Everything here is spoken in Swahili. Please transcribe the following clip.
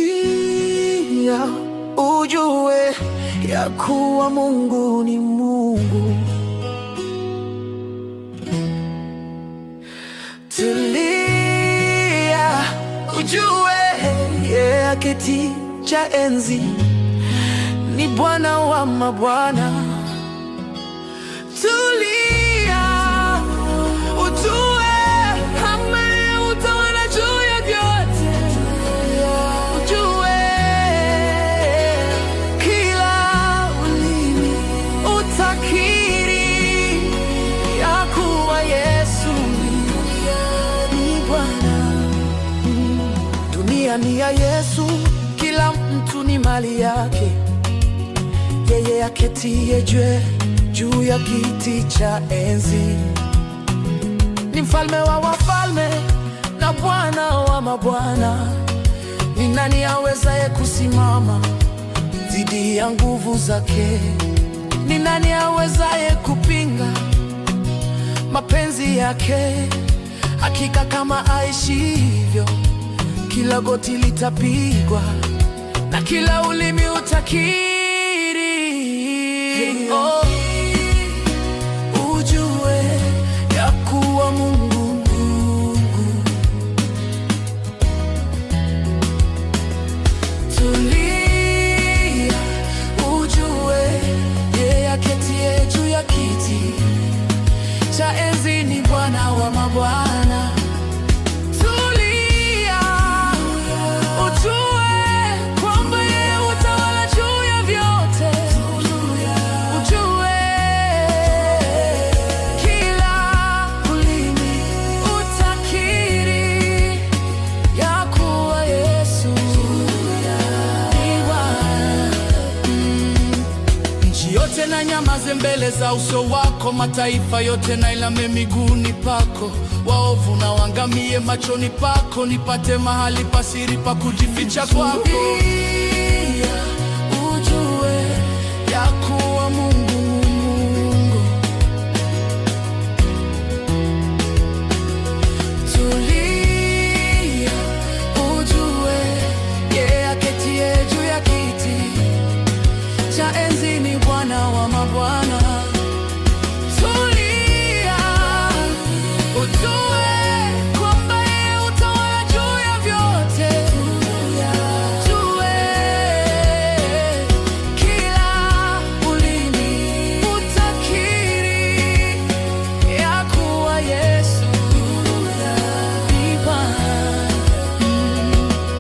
Tulia ujue ya kuwa Mungu ni Mungu. Tulia ujue yeye kiti cha enzi ni Bwana wa mabwana. Tulia ujue utawala juu ya vyote. Ujue kila ulimi utakiri ya kuwa Yesu ni Bwana. Dunia ni ya Yesu, kila mtu ni mali yake. Yeye aketie juu ya kiti cha enzi ni mfalme wa wafalme na Bwana wa mabwana. Ni nani awezaye kusimama dhidi ya nguvu zake? Ni nani awezaye kupinga mapenzi yake? Hakika kama aishivyo, kila goti litapigwa na kila ulimi utakiri. Oh, ujue ya kuwa Mungu Mungu. Tulia ujue yeye aketie juu ya kiti cha enzi ni Bwana wa mabwana. Tulia ujue kwamba yeye utawala juu ya vyote. Ujue kila ulimi utakiri ya kuwa Yesu ni Bwana. Nchi yote na nyamaze mbele za uso wako, mataifa yote na iname miguuni pako. Waovu na waangamie machoni pako, nipate mahali pasiri pa kujificha kwako. Ujue ya kuwa